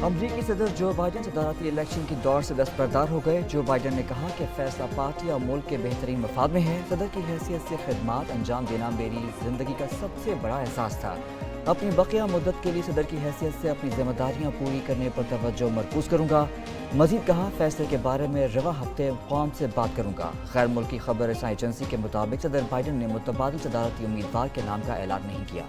امریکی صدر Joe Biden صدارتی الیکشن کی دور سے دستبردار ہو گئے۔ جو بائیڈن نے کہا کہ فیصلہ پارٹی اور ملک کے بہترین مفاد میں ہے۔ صدر کی حیثیت سے خدمات انجام دینا میری زندگی کا سب سے بڑا احساس تھا۔ اپنی بقیہ مدت کے لیے صدر کی حیثیت سے اپنی ذمہ داریاں پوری کرنے پر توجہ مرکوز کروں گا۔ مزید کہا، فیصلے کے بارے میں رواں ہفتے قوم سے بات کروں گا۔ غیر ملکی خبر رساں ایجنسی کے مطابق صدر بائیڈن نے متبادل صدارتی امیدوار کے نام کا اعلان نہیں کیا۔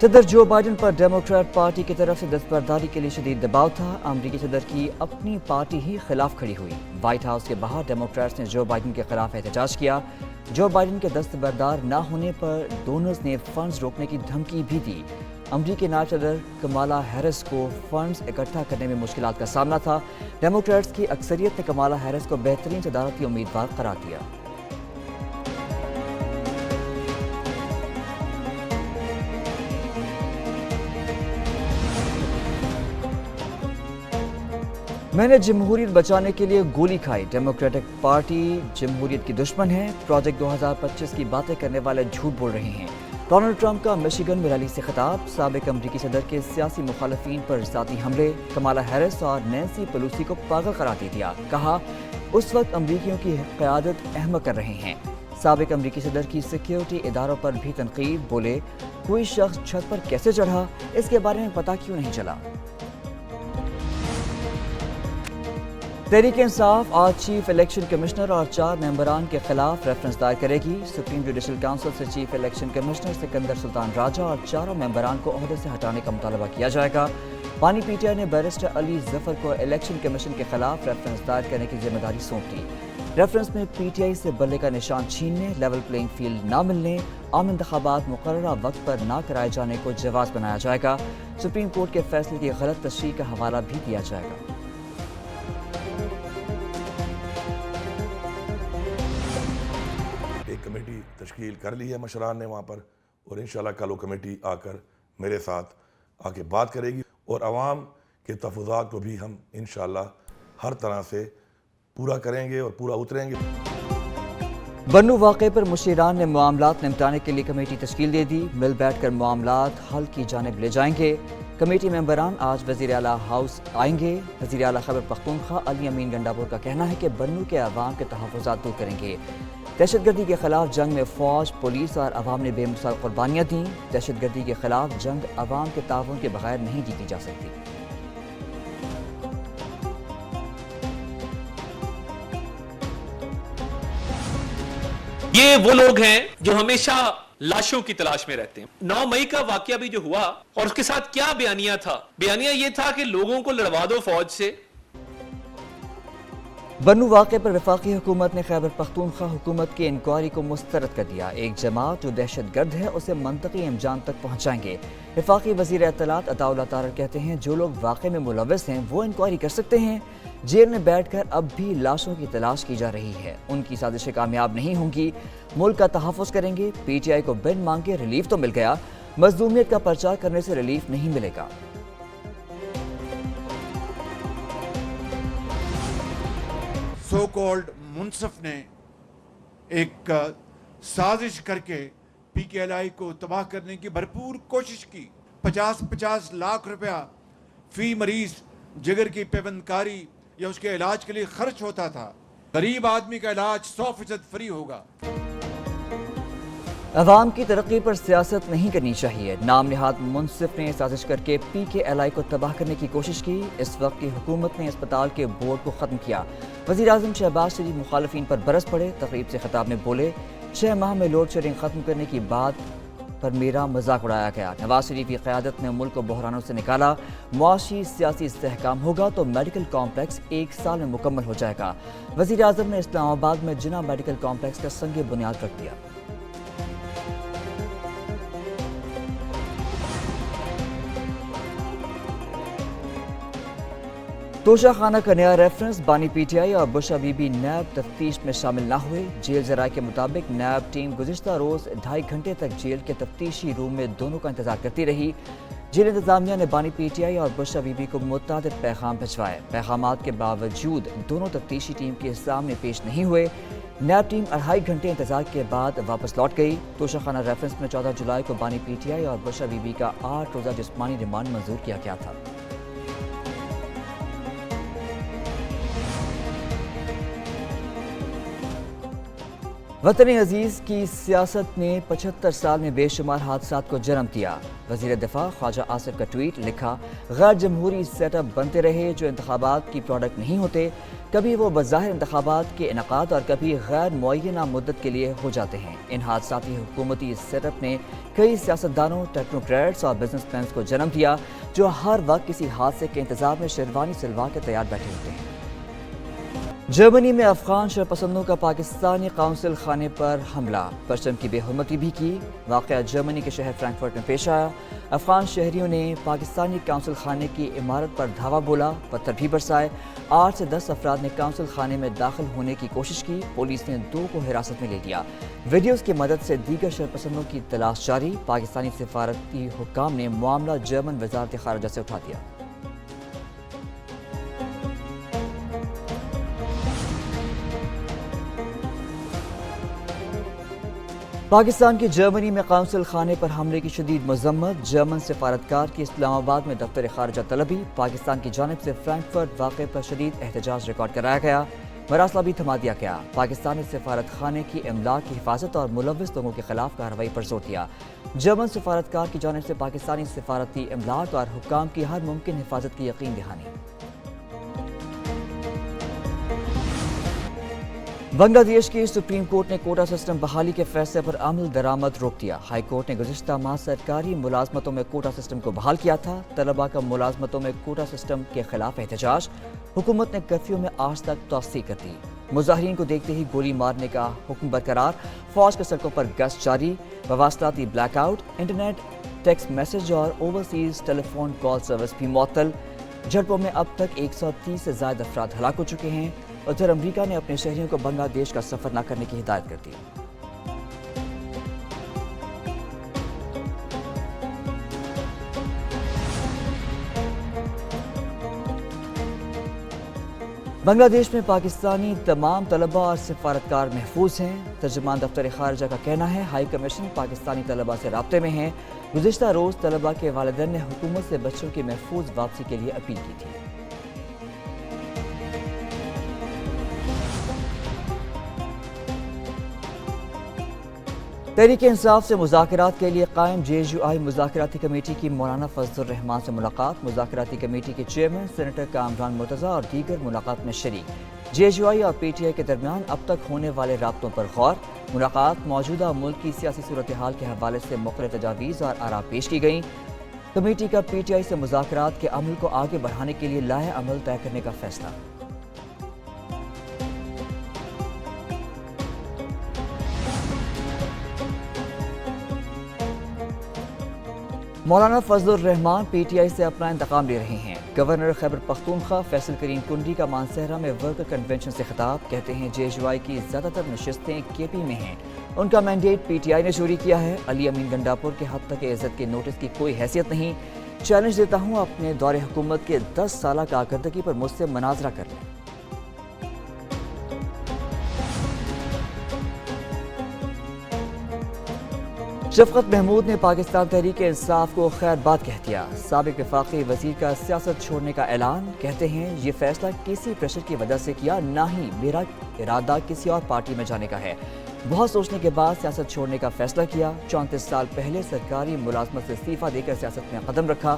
صدر جو بائیڈن پر ڈیموکریٹ پارٹی کی طرف سے دستبرداری کے لیے شدید دباؤ تھا۔ امریکی صدر کی اپنی پارٹی ہی خلاف کھڑی ہوئی۔ وائٹ ہاؤس کے باہر ڈیموکریٹس نے جو بائیڈن کے خلاف احتجاج کیا۔ جو بائیڈن کے دستبردار نہ ہونے پر ڈونرز نے فنڈز روکنے کی دھمکی بھی دی۔ امریکی نائب صدر کمالا ہیرس کو فنڈز اکٹھا کرنے میں مشکلات کا سامنا تھا۔ ڈیموکریٹس کی اکثریت نے کمالا ہیرس کو بہترین صدارتی امیدوار قرار دیا۔ میں نے جمہوریت بچانے کے لیے گولی کھائی۔ ڈیموکریٹک پارٹی جمہوریت کی دشمن ہے۔ پروجیکٹ 2025 کی باتیں کرنے والے جھوٹ بول رہے ہیں۔ ڈونلڈ ٹرمپ کا مشیگن میں ریلی سے خطاب۔ سابق امریکی صدر کے سیاسی مخالفین پر ذاتی حملے۔ کمالا ہیرس اور نینسی پیلوسی کو پاگل قرار دے دیا۔ کہا، اس وقت امریکیوں کی قیادت احمق کر رہے ہیں۔ سابق امریکی صدر کی سیکیورٹی اداروں پر بھی تنقید۔ بولے، کوئی شخص چھت پر کیسے چڑھا، اس کے بارے میں پتہ کیوں نہیں چلا۔ تحریک انصاف آج چیف الیکشن کمشنر اور 4 ممبران کے خلاف ریفرنس دائر کرے گی۔ سپریم جوڈیشل کونسل سے چیف الیکشن کمشنر سکندر سلطان راجہ اور 4 ممبران کو عہدے سے ہٹانے کا مطالبہ کیا جائے گا۔ بانی پی ٹی آئی نے بیرسٹر علی ظفر کو الیکشن کمیشن کے خلاف ریفرنس دائر کرنے کی ذمہ داری سونپ دی۔ ریفرنس میں پی ٹی آئی سے بلے کا نشان چھیننے، لیول پلینگ فیلڈ نہ ملنے، عام انتخابات مقررہ وقت پر نہ کرائے جانے کو جواز بنایا جائے گا۔ سپریم کورٹ کے فیصلے کی غلط تشریح کا حوالہ بھی دیا جائے گا۔ کمیٹی تشکیل کر لی ہے مشران نے وہاں پر، اور انشاءاللہ کل وہ کمیٹی آ کر میرے ساتھ آ کے بات کرے گی، اور عوام کے تفضات کو بھی ہم انشاءاللہ ہر طرح سے پورا کریں گے اور پورا اتریں گے۔ بنو واقعے پر مشیران نے معاملات نمٹانے کے لیے کمیٹی تشکیل دے دی۔ مل بیٹھ کر معاملات حل کی جانب لے جائیں گے۔ کمیٹی ممبران آج وزیر اعلیٰ ہاؤس آئیں گے۔ وزیر اعلیٰ خیبر پختونخوا علی امین گنڈاپور کا کہنا ہے کہ بنو کے عوام کے تحفظات دور کریں گے۔ دہشت گردی کے خلاف جنگ میں فوج، پولیس اور عوام نے بے مثال قربانیاں دیں۔ دہشت گردی کے خلاف جنگ عوام کے تعاون کے بغیر نہیں جیتی جا سکتی۔ یہ وہ لوگ ہیں جو ہمیشہ لاشوں کی تلاش میں رہتے ہیں۔ 9 مئی کا واقعہ بھی جو ہوا، اور اس کے ساتھ کیا بیانیہ تھا؟ بیانیہ یہ تھا کہ لوگوں کو لڑوا دو فوج سے۔ بنو واقعے پر وفاقی حکومت نے خیبر پختونخوا حکومت کی انکوائری کو مسترد کر دیا۔ ایک جماعت جو دہشت گرد ہے اسے منطقی انجام تک پہنچائیں گے۔ وفاقی وزیر اطلاعات عطا اللہ طارر کہتے ہیں، جو لوگ واقعے میں ملوث ہیں وہ انکوائری کر سکتے ہیں۔ جیل میں بیٹھ کر اب بھی لاشوں کی تلاش کی جا رہی ہے۔ ان کی سازشیں کامیاب نہیں ہوں گی۔ ملک کا تحفظ کریں گے۔ پی ٹی آئی کو بن مانگے ریلیف تو مل گیا، مظلومیت کا پرچار کرنے سے ریلیف نہیں ملے گا۔ سو کالڈ منصف نے ایک سازش کر کے پی کے ایل آئی کو تباہ کرنے کی بھرپور کوشش کی۔ 50 لاکھ روپیہ فی مریض جگر کی پیوند کاری یا اس کے علاج کے لیے خرچ ہوتا تھا۔ غریب آدمی کا علاج 100% فری ہوگا۔ عوام کی ترقی پر سیاست نہیں کرنی چاہیے۔ نام نہاد منصف نے سازش کر کے پی کے ایل آئی کو تباہ کرنے کی کوشش کی۔ اس وقت کی حکومت نے اسپتال کے بورڈ کو ختم کیا۔ وزیر اعظم شہباز شریف مخالفین پر برس پڑے۔ تقریب سے خطاب میں بولے، 6 ماہ میں لوڈ شیڈنگ ختم کرنے کی بات پر میرا مذاق اڑایا گیا۔ نواز شریف کی قیادت میں ملک کو بحرانوں سے نکالا۔ معاشی سیاسی استحکام ہوگا تو میڈیکل کمپلیکس 1 سال میں مکمل ہو جائے گا۔ وزیر اعظم نے اسلام آباد میں جناح میڈیکل کمپلیکس کا سنگ بنیاد رکھ دیا۔ توشہ خانہ کا نیا ریفرنس، بانی پی ٹی آئی اور بشا بی بی نیب تفتیش میں شامل نہ ہوئے۔ جیل ذرائع کے مطابق نیب ٹیم گزشتہ روز 2.5 گھنٹے تک جیل کے تفتیشی روم میں دونوں کا انتظار کرتی رہی۔ جیل انتظامیہ نے بانی پی ٹی آئی اور بشا بی بی کو متعدد پیغام بھجوائے۔ پیغامات کے باوجود دونوں تفتیشی ٹیم کے سامنے پیش نہیں ہوئے۔ نیب ٹیم 2.5 گھنٹے انتظار کے بعد واپس لوٹ گئی۔ توشہ خانہ ریفرنس میں 14 جولائی کو بانی پی ٹی آئی اور بشرا بی بی کا 8 روزہ جسمانی ریمانڈ منظور کیا گیا تھا۔ وطن عزیز کی سیاست نے 75 سال میں بے شمار حادثات کو جنم دیا۔ وزیر دفاع خواجہ آصف کا ٹویٹ لکھا، غیر جمہوری سیٹ اپ بنتے رہے جو انتخابات کی پروڈکٹ نہیں ہوتے، کبھی وہ بظاہر انتخابات کے انعقاد اور کبھی غیر معینہ مدت کے لیے ہو جاتے ہیں۔ ان حادثاتی حکومتی سیٹ اپ نے کئی سیاستدانوں، ٹیکنوکریٹس اور بزنس مینز کو جنم دیا جو ہر وقت کسی حادثے کے انتظار میں شیروانی سلوا کے تیار بیٹھے ہوتے ہیں۔ جرمنی میں افغان شرپسندوں کا پاکستانی قونصل خانے پر حملہ، پرچم کی بے حرمتی بھی کی۔ واقعہ جرمنی کے شہر فرینکفرٹ میں پیش آیا۔ افغان شہریوں نے پاکستانی قونصل خانے کی عمارت پر دھاوا بولا، پتھر بھی برسائے۔ 8 سے 10 افراد نے قونصل خانے میں داخل ہونے کی کوشش کی، پولیس نے 2 کو حراست میں لے لیا۔ ویڈیوز کی مدد سے دیگر شرپسندوں کی تلاش جاری۔ پاکستانی سفارتی حکام نے معاملہ جرمن وزارت خارجہ سے اٹھا دیا۔ پاکستان کی جرمنی میں قونصل خانے پر حملے کی شدید مذمت، جرمن سفارتکار کی اسلام آباد میں دفتر خارجہ طلبی، پاکستان کی جانب سے فرینکفرٹ واقعے پر شدید احتجاج ریکارڈ کرایا گیا، مراسلہ بھی تھما دیا گیا۔ پاکستانی سفارت خانے کی املاک کی حفاظت اور ملوث لوگوں کے خلاف کارروائی پر زور دیا۔ جرمن سفارتکار کی جانب سے پاکستانی سفارتی املاک اور حکام کی ہر ممکن حفاظت کی یقین دہانی۔ بنگلہ دیش کی سپریم کورٹ نے کوٹا سسٹم بحالی کے فیصلے پر عمل درآمد روک دیا۔ ہائی کورٹ نے گزشتہ ماہ سرکاری ملازمتوں میں کوٹا سسٹم کو بحال کیا تھا۔ طلباء کا ملازمتوں میں کوٹا سسٹم کے خلاف احتجاج، حکومت نے کرفیو میں آج تک توسیع کر دی۔ مظاہرین کو دیکھتے ہی گولی مارنے کا حکم برقرار، فوج کے سڑکوں پر گشت جاری، مواصلاتی black out, internet, text message اور اوورسیز ٹیلی فون کال سروس بھی معطل۔ جھڑپوں میں اب تک 130 سے زائد افراد ہلاک ہو چکے ہیں۔ ادھر امریکہ نے اپنے شہریوں کو بنگلہ دیش کا سفر نہ کرنے کی ہدایت کر دی۔ بنگلہ دیش میں پاکستانی تمام طلباء اور سفارتکار محفوظ ہیں۔ ترجمان دفتر خارجہ کا کہنا ہے ہائی کمیشن پاکستانی طلباء سے رابطے میں ہیں۔ گزشتہ روز طلباء کے والدین نے حکومت سے بچوں کی محفوظ واپسی کے لیے اپیل کی تھی۔ تحریک انصاف سے مذاکرات کے لیے قائم JUI مذاکراتی کمیٹی کی مولانا فضل الرحمان سے ملاقات، مذاکراتی کمیٹی کے چیئرمین سینیٹر کامران مرتضیٰ اور دیگر ملاقات میں شریک۔ JUI اور PTI کے درمیان اب تک ہونے والے رابطوں پر غور، ملاقات موجودہ ملک کی سیاسی صورتحال کے حوالے سے مختلف تجاویز اور آراء پیش کی گئیں۔ کمیٹی کا PTI سے مذاکرات کے عمل کو آگے بڑھانے کے لیے لائحہ عمل طے کرنے کا فیصلہ۔ مولانا فضل الرحمان PTI سے اپنا انتقام لے رہے ہیں۔ گورنر خیبر پختونخوا فیصل کریم کنڈی کا مانسہرہ میں ورکر کنونشن سے خطاب، کہتے ہیں JUI کی زیادہ تر نشستیں KP میں ہیں، ان کا مینڈیٹ PTI نے چوری کیا ہے۔ علی امین گنڈاپور کے حد تک عزت کے نوٹس کی کوئی حیثیت نہیں، چیلنج دیتا ہوں اپنے دور حکومت کے 10 سالہ کارکردگی پر مجھ سے مناظرہ کر لیں۔ شفقت محمود نے پاکستان تحریک انصاف کو خیر بات کہہ دیا، سابق وفاقی وزیر کا سیاست چھوڑنے کا اعلان، کہتے ہیں یہ فیصلہ کسی پریشر کی وجہ سے کیا، نہ ہی میرا ارادہ کسی اور پارٹی میں جانے کا ہے، بہت سوچنے کے بعد سیاست چھوڑنے کا فیصلہ کیا۔ 34 سال پہلے سرکاری ملازمت سے استعفیٰ دے کر سیاست میں قدم رکھا،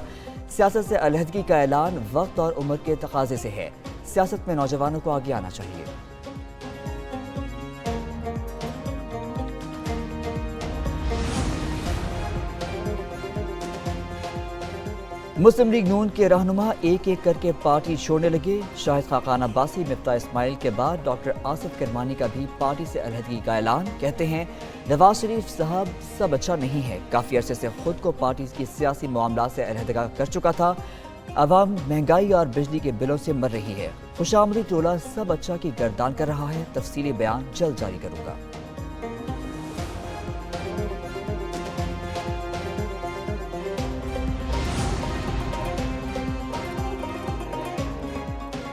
سیاست سے علیحدگی کا اعلان وقت اور عمر کے تقاضے سے ہے، سیاست میں نوجوانوں کو آگے آنا چاہیے۔ مسلم لیگ نون کے رہنما ایک ایک کر کے پارٹی چھوڑنے لگے، شاہد خاقان عباسی، مفتاح اسماعیل کے بعد ڈاکٹر آصف کرمانی کا بھی پارٹی سے علیحدگی کا اعلان، کہتے ہیں نواز شریف صاحب سب اچھا نہیں ہے، کافی عرصے سے خود کو پارٹی کی سیاسی معاملات سے علیحدہ کر چکا تھا، عوام مہنگائی اور بجلی کے بلوں سے مر رہی ہے، خوشامدی ٹولہ سب اچھا کی گردان کر رہا ہے، تفصیلی بیان جلد جاری کروں گا۔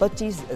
25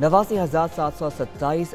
89,727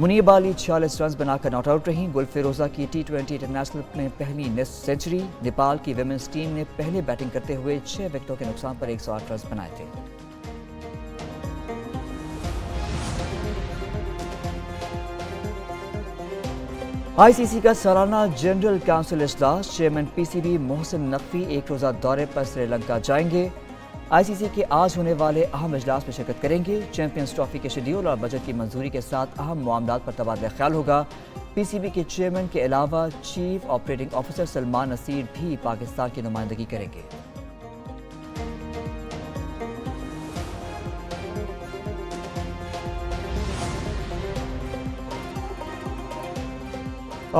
منیب علی 46 رنز بنا کر ناٹ آؤٹ رہیں. گل فیروزہ کی T20 انٹرنیشنل میں پہلی نصف سینچری. نیپال کی ویمنز ٹیم نے پہلے بیٹنگ کرتے ہوئے 6 وکٹوں کے نقصان پر 108 رنز بنائے تھے. آئی سی سی کا سالانہ جنرل کونسل اجلاس. Chairman P C B Mohsin Naqvi ایک روزہ دورے پر سری لنکا جائیں گے. آئی سی سی کے آج ہونے والے اہم اجلاس میں شرکت کریں گے. چیمپئنز ٹرافی کے شیڈیول اور بجٹ کی منظوری کے ساتھ اہم معاملات پر تبادلہ خیال ہوگا. پی سی بی کے چیئرمین کے علاوہ chief operating officer Salman Naseer بھی پاکستان کی نمائندگی کریں گے.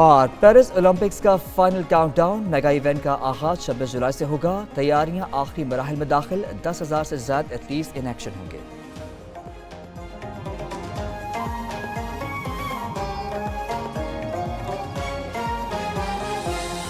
اور پیرس اولمپکس کا final countdown. Mega event کا آغاز 26 جولائی سے ہوگا. تیاریاں آخری مراحل میں داخل. 10,000 سے زائد ایتھلیٹس ان ایکشن ہوں گے.